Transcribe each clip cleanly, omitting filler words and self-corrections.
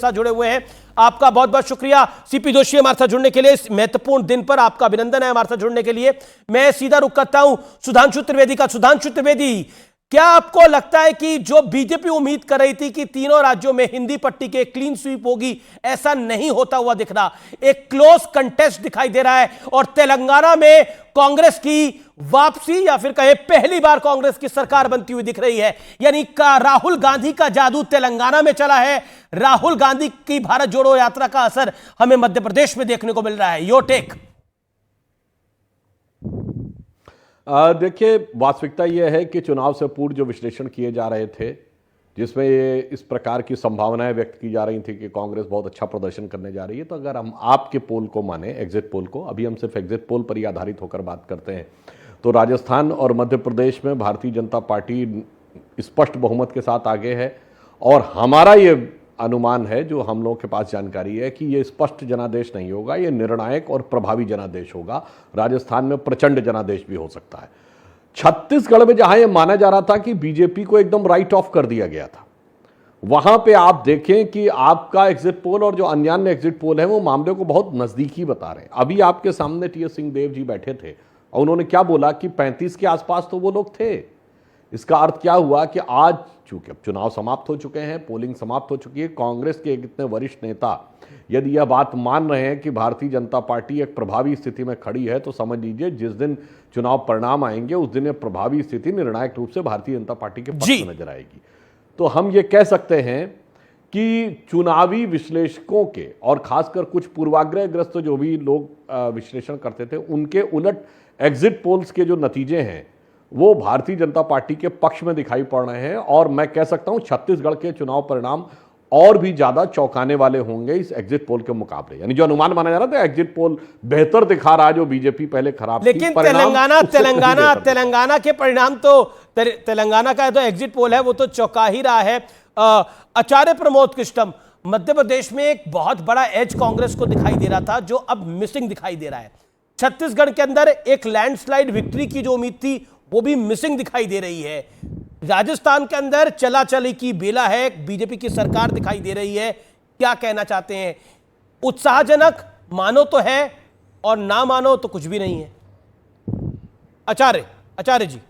साथ जुड़े हुए हैं। आपका बहुत बहुत शुक्रिया सीपी जोशी हमारे साथ जुड़ने के लिए। इस महत्वपूर्ण दिन पर आपका अभिनंदन है हमारे साथ जुड़ने के लिए। मैं सीधा रुख करता हूं सुधांशु त्रिवेदी का। सुधांशु त्रिवेदी, क्या आपको लगता है कि जो बीजेपी उम्मीद कर रही थी कि तीनों राज्यों में हिंदी पट्टी के क्लीन स्वीप होगी, ऐसा नहीं होता हुआ दिख रहा, एक क्लोज कंटेस्ट दिखाई दे रहा है और तेलंगाना में कांग्रेस की वापसी या फिर कहे पहली बार कांग्रेस की सरकार बनती हुई दिख रही है? यानी का राहुल गांधी का जादू तेलंगाना में चला है, राहुल गांधी की भारत जोड़ो यात्रा का असर हमें मध्य प्रदेश में देखने को मिल रहा है। Your tech. देखिए, वास्तविकता यह है कि चुनाव से पूर्व जो विश्लेषण किए जा रहे थे, जिसमें ये इस प्रकार की संभावनाएं व्यक्त की जा रही थी कि कांग्रेस बहुत अच्छा प्रदर्शन करने जा रही है, तो अगर हम आपके पोल को माने, एग्जिट पोल को, अभी हम सिर्फ एग्जिट पोल पर ही आधारित होकर बात करते हैं, तो राजस्थान और मध्य प्रदेश में भारतीय जनता पार्टी स्पष्ट बहुमत के साथ आगे है। और हमारा ये अनुमान है, जो हम लोगों के पास जानकारी है, कि ये स्पष्ट जनादेश नहीं होगा, ये निर्णायक और प्रभावी जनादेश होगा। राजस्थान में प्रचंड जनादेश भी हो सकता है। छत्तीसगढ़ में जहां ये माना जा रहा था कि बीजेपी को एकदम राइट ऑफ कर दिया गया था, वहां पे आप देखें कि आपका एग्जिट पोल और जो अन्य एग्जिट पोल है वो मामले को बहुत नजदीकी बता रहे हैं। अभी आपके सामने टी.एस. सिंहदेव जी बैठे थे और उन्होंने क्या बोला कि 35 के आसपास तो वो लोग थे। इसका अर्थ क्या हुआ कि आज चूंकि अब चुनाव समाप्त हो चुके हैं, पोलिंग समाप्त हो चुकी है, कांग्रेस के इतने वरिष्ठ नेता यदि यह बात मान रहे हैं कि भारतीय जनता पार्टी एक प्रभावी स्थिति में खड़ी है, तो समझ लीजिए जिस दिन चुनाव परिणाम आएंगे उस दिन यह प्रभावी स्थिति निर्णायक रूप से भारतीय जनता पार्टी के पक्ष में नजर आएगी। तो हम ये कह सकते हैं कि चुनावी विश्लेषकों के और खासकर कुछ पूर्वाग्रहग्रस्त जो भी लोग विश्लेषण करते थे, उनके उलट एग्जिट पोल्स के जो नतीजे हैं वो भारतीय जनता पार्टी के पक्ष में दिखाई पड़ रहे हैं। और मैं कह सकता हूं छत्तीसगढ़ के चुनाव परिणाम और भी ज्यादा चौंकाने वाले होंगे इस एग्जिट पोल के मुकाबले। यानी जो अनुमान माना जा रहा था, एग्जिट पोल बेहतर दिखा रहा है, जो बीजेपी पहले खराब थी। लेकिन तेलंगाना के परिणाम तो तेलंगाना का जो एग्जिट पोल है वो तो चौंका ही रहा है। आचार्य प्रमोद कृष्णम, मध्य प्रदेश में एक बहुत बड़ा एज कांग्रेस को दिखाई दे रहा था जो अब मिसिंग दिखाई दे रहा है। छत्तीसगढ़ के अंदर एक लैंडस्लाइड विक्ट्री की जो उम्मीद थी वो भी मिसिंग दिखाई दे रही है। राजस्थान के अंदर चला चली की बेला है, बीजेपी की सरकार दिखाई दे रही है। क्या कहना चाहते हैं? उत्साहजनक मानो तो है और ना मानो तो कुछ भी नहीं है। आचार्य जी,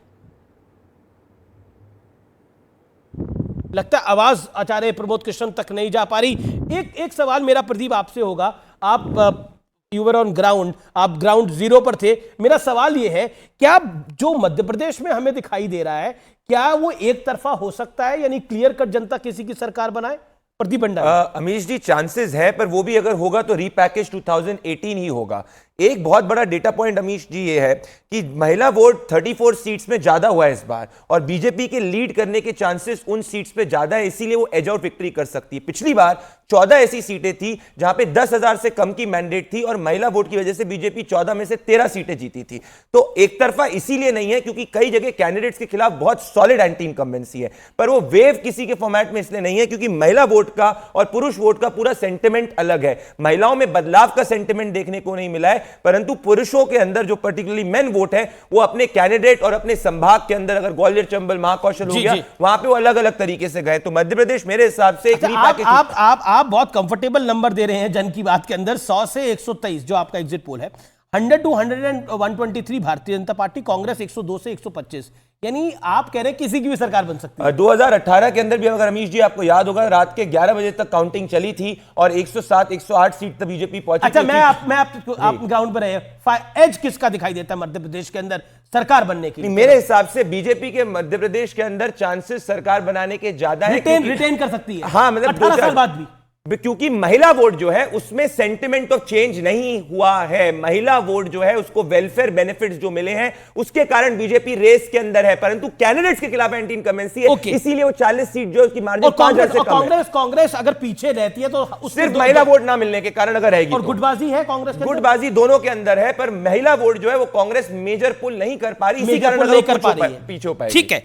लगता है आवाज आचार्य प्रमोद कृष्ण तक नहीं जा पा रही। एक सवाल मेरा प्रदीप आपसे होगा। आप यू वर ऑन ग्राउंड, आप ग्राउंड जीरो पर थे। मेरा सवाल यह है, क्या जो मध्य प्रदेश में हमें दिखाई दे रहा है, क्या वो एक तरफा हो सकता है? यानी क्लियर कट जनता किसी की सरकार बनाए? प्रदीप भंडारी। अमीश जी, चांसेस है, पर वो भी अगर होगा तो रीपैकेज 2018 ही होगा। एक बहुत बड़ा डेटा पॉइंट अमीश जी ये है कि महिला वोट 34 सीट्स में ज्यादा हुआ है इस बार, और बीजेपी के लीड करने के चांसेस उन सीट्स पे ज्यादा है, इसीलिए वो एज आउट विक्ट्री कर सकती है। पिछली बार 14 ऐसी सीटें थी जहां पे 10,000 से कम की मैंडेट थी और महिला वोट की वजह से बीजेपी 14 में से 13 सीटें जीती थी। तो एक तरफा इसीलिए नहीं है क्योंकि कई जगह कैंडिडेट्स के खिलाफ बहुत सॉलिड एंटी इनकम्बेंसी है, पर वो वेव किसी के फॉर्मेट में इसलिए नहीं है क्योंकि महिला वोट का और पुरुष वोट का पूरा सेंटिमेंट अलग है। महिलाओं में बदलाव का सेंटिमेंट देखने को नहीं मिला है, परंतु पुरुषों के अंदर जो पर्टिकुलरली मेन वोट है वो अपने कैंडिडेट और अपने संभाग के अंदर, अगर ग्वालियर, चंबल, महाकौशल हो गया, वहां पे वो अलग अलग तरीके से गए। तो मध्य प्रदेश मेरे हिसाब से आप बहुत कंफर्टेबल नंबर दे रहे हैं जन की बात के अंदर। 100 से 123 जो आपका एग्जिट पोल है, 100 to 123 भारतीय जनता पार्टी, कांग्रेस 102 से 125। यानी आप कह रहे हैं किसी की भी सरकार बन सकती है। 2018 के अंदर भी अगर अमीश जी आपको याद होगा, रात के 11 बजे तक काउंटिंग चली थी और 107-108 सीट तक बीजेपी पहुंची। अच्छा, आप ग्राउंड पर रहे, एज किसका दिखाई देता है मध्य प्रदेश के अंदर सरकार बनने की? मेरे हिसाब से बीजेपी के मध्य प्रदेश के अंदर चांसेस सरकार बनाने के ज्यादा है। रिटेन कर सकती है, हाँ, मतलब 18 साल बाद भी, क्योंकि महिला वोट जो है उसमें सेंटिमेंट ऑफ चेंज नहीं हुआ है। महिला वोट जो है उसको वेलफेयर बेनिफिट्स जो मिले हैं उसके कारण बीजेपी रेस के अंदर है, परंतु कैंडिडेट्स के खिलाफ एंटी इनकमेंसी है, इसीलिए वो 40 सीट जो उसकी मार्जिन 5,000 से कम है। कांग्रेस अगर पीछे रहती है तो सिर्फ महिला वोट ना मिलने के कारण अगर रहेगी, और गुटबाजी है कांग्रेस के, गुटबाजी दोनों के अंदर है, पर महिला वोट जो है वो कांग्रेस मेजर पुल नहीं कर पा रही, इसी कारण नहीं कर पा रही है, पीछे हो पाएगी। ठीक है,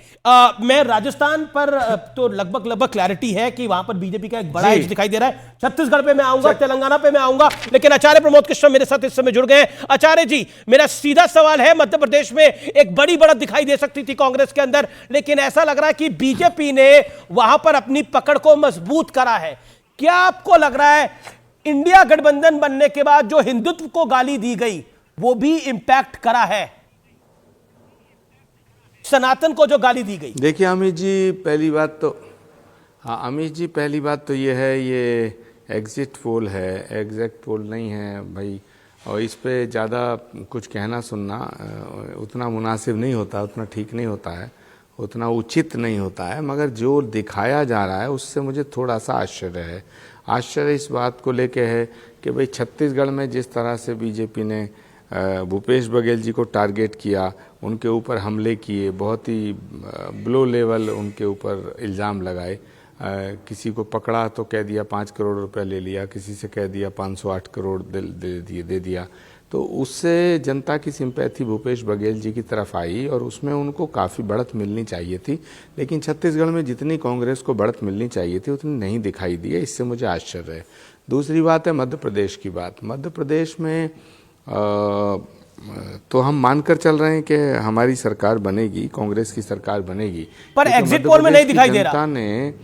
मैं राजस्थान पर तो लगभग क्लैरिटी है कि वहां पर बीजेपी का एक बड़ा एज दिखाई दे रहा है। छत्तीसगढ़ पे मैं आऊंगा, तेलंगाना पे मैं आऊंगा, लेकिन आचार्य प्रमोद कृष्ण मेरे साथ इस समय जुड़ गए हैं। आचार्य जी, मेरा सीधा सवाल है, मध्य प्रदेश में एक बड़ी बढ़त दिखाई दे सकती थी कांग्रेस के अंदर, लेकिन ऐसा लग रहा है कि बीजेपी ने वहां पर अपनी पकड़ को मजबूत करा है। क्या आपको लग रहा है इंडिया गठबंधन बनने के बाद जो हिंदुत्व को गाली दी गई वो भी इंपैक्ट करा है, सनातन को जो गाली दी गई? देखिए अमित जी, पहली बात तो अमित जी पहली बात तो ये है, ये एग्जिट पोल है, एग्जैक्ट पोल नहीं है भाई, और इस पे ज़्यादा कुछ कहना सुनना उतना मुनासिब नहीं होता, उतना ठीक नहीं होता है, उतना उचित नहीं होता है। मगर जो दिखाया जा रहा है उससे मुझे थोड़ा सा आश्चर्य है। आश्चर्य इस बात को लेके है कि भाई छत्तीसगढ़ में जिस तरह से बीजेपी ने भूपेश बघेल जी को टारगेट किया, उनके ऊपर हमले किए, बहुत ही ब्लो लेवल उनके ऊपर इल्ज़ाम लगाए, किसी को पकड़ा तो कह दिया 5 करोड़ रुपए ले लिया, किसी से कह दिया 508 करोड़ दे दिया, तो उससे जनता की सिंपैथी भूपेश बघेल जी की तरफ आई और उसमें उनको काफ़ी बढ़त मिलनी चाहिए थी। लेकिन छत्तीसगढ़ में जितनी कांग्रेस को बढ़त मिलनी चाहिए थी उतनी नहीं दिखाई दी है, इससे मुझे आश्चर्य है। दूसरी बात है मध्य प्रदेश की बात। मध्य प्रदेश में तो हम मानकर चल रहे हैं कि हमारी सरकार बनेगी, कांग्रेस की सरकार बनेगी, पर एग्जिट पोल में नहीं दिखाई दे रहा।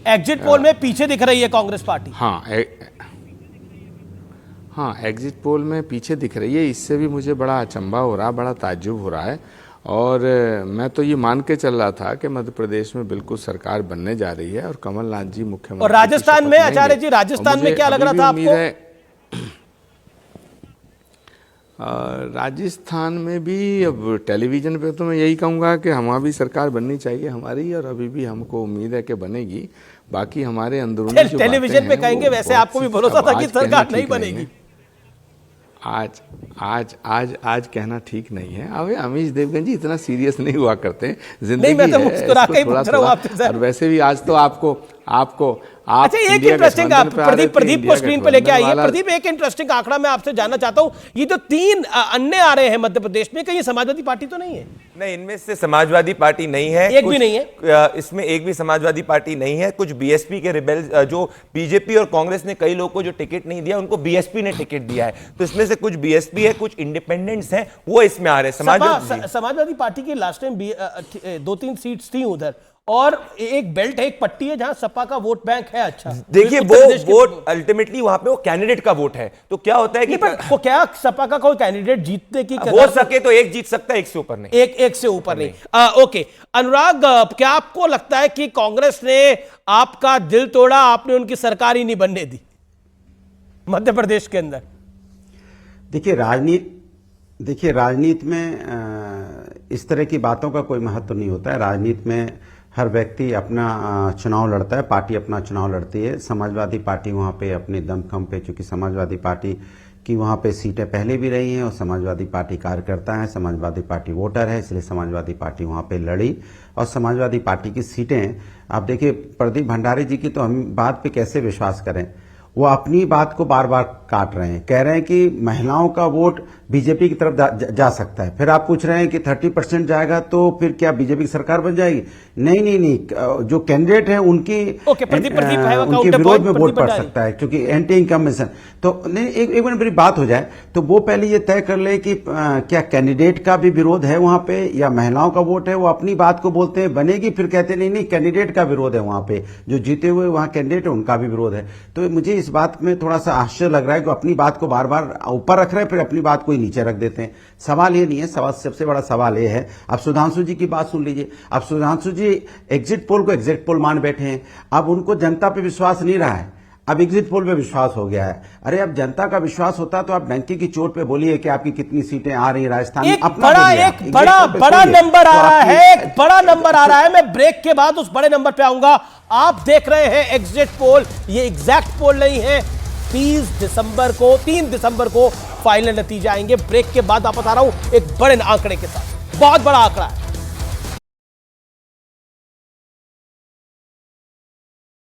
एग्जिट पोल में पीछे दिख रही है कांग्रेस पार्टी। हाँ, एग्जिट पोल में पीछे दिख रही है, इससे भी मुझे बड़ा अचंभा हो रहा, बड़ा ताज्जुब हो रहा है। और मैं तो ये मान के चल रहा था कि मध्य प्रदेश में बिल्कुल सरकार बनने जा रही है और कमलनाथ जी मुख्यमंत्री। और राजस्थान में आचार्य जी, राजस्थान में क्या लग रहा था आपको? राजस्थान में भी अब टेलीविजन पे तो मैं यही कहूँगा कि हमारी भी सरकार बननी चाहिए हमारी, और अभी भी हमको उम्मीद है कि बनेगी। बाकी हमारे अंदरूनी जो टेलीविजन पे कहेंगे, वैसे आपको भी भरोसा था कि सरकार नहीं बनेगी। आज कहना ठीक नहीं है। अब अमीश देवगन जी इतना सीरियस नहीं हुआ करते, जिंदगी नहीं, मैं तो मुस्कुरा के पूछ रहा हूं आपसे सर। और वैसे भी आज तो आपको अच्छा, एक इंटरेस्टिंग प्रदीप को स्क्रीन पे लेके आइए। प्रदीप, एक इंटरेस्टिंग आंकड़ा मैं आपसे जानना चाहता हूं, ये जो 3 अन्य आ रहे हैं मध्य प्रदेश में, कहीं समाजवादी पार्टी तो नहीं है? नहीं, इनमें से समाजवादी पार्टी नहीं है, एक भी नहीं है इसमें, एक भी समाजवादी पार्टी नहीं है। कुछ बीएसपी के रिबेल, जो बीजेपी और कांग्रेस ने कई लोगों को जो टिकट नहीं दिया उनको बीएसपी ने टिकट दिया है, तो इसमें से कुछ बीएसपी है, कुछ इंडिपेंडेंट्स हैं, वो इसमें आ रहे हैं। समाजवादी पार्टी की लास्ट टाइम 2-3 सीट्स थी उधर, और एक बेल्ट है, एक पट्टी है जहां सपा का वोट बैंक है। अच्छा, देखिए वो वोट अल्टीमेटली वहां पे वो कैंडिडेट का वोट है, तो क्या होता है कि वो क्या सपा का कोई कैंडिडेट जीतने की हो सके तो एक जीत सकता है, एक से ऊपर नहीं, एक से ऊपर नहीं। ओके अनुराग, क्या आपको लगता है कि कांग्रेस ने आपका दिल तोड़ा, आपने उनकी सरकार ही नहीं बनने दी मध्य प्रदेश के अंदर? देखिए राजनीति में इस तरह की बातों का कोई महत्व नहीं होता है। राजनीति में हर व्यक्ति अपना चुनाव लड़ता है, पार्टी अपना चुनाव लड़ती है। समाजवादी पार्टी वहाँ पे अपने दमखम पे, चूंकि समाजवादी पार्टी की वहाँ पे सीटें पहले भी रही हैं और समाजवादी पार्टी कार्यकर्ता है, समाजवादी पार्टी वोटर है, इसलिए समाजवादी पार्टी वहाँ पे लड़ी और समाजवादी पार्टी की सीटें, आप देखिए प्रदीप भंडारी जी की तो हम बात पे कैसे विश्वास करें। वो अपनी बात को बार बार काट रहे हैं, कह रहे हैं कि महिलाओं का वोट बीजेपी की तरफ जा सकता है। फिर आप पूछ रहे हैं कि 30% जाएगा तो फिर क्या बीजेपी की सरकार बन जाएगी? नहीं, जो कैंडिडेट है उनकी उनके विरोध में वोट पड़ सकता है, क्योंकि एंटी इनकम्बेंशन। तो नहीं, एक मिनट मेरी बात हो जाए तो वो पहले ये तय कर ले कि क्या कैंडिडेट का भी विरोध है वहां पे या महिलाओं का वोट है। वो अपनी बात को बोलते हैं बनेगी, फिर कहते नहीं कैंडिडेट का विरोध है, वहां पे जो जीते हुए वहां कैंडिडेट है उनका भी विरोध है। तो मुझे इस बात में थोड़ा सा आश्चर्य लग रहा है कि अपनी बात को बार बार ऊपर रख रहे हैं, फिर अपनी बात को नीचे रख देते हैं। सवाल ये नहीं है, सबसे बड़ा सवाल ये है, अब सुधांशु जी की बात सुन लीजिए। अब सुधांशु जी एग्जिट पोल को एग्जिट पोल मान बैठे हैं, अब उनको जनता पे विश्वास नहीं रहा है, अब एग्जिट पोल पे विश्वास हो गया है। अरे अब जनता का विश्वास होता तो आप डंकी की चोट पे बोलिए कि आपकी कितनी सीटें आ रही है राजस्थान में। एक बड़ा नंबर आ रहा है, एक बड़ा नंबर आ रहा है। मैं ब्रेक के बाद उस बड़े नंबर पे आऊंगा। आप देख रहे हैं एग्जिट पोल, ये एग्जैक्ट पोल नहीं है। 3 दिसंबर को फाइनल नतीजे आएंगे। ब्रेक के बाद वापस आ रहा हूं एक बड़े आंकड़े के साथ, बहुत बड़ा आंकड़ा है।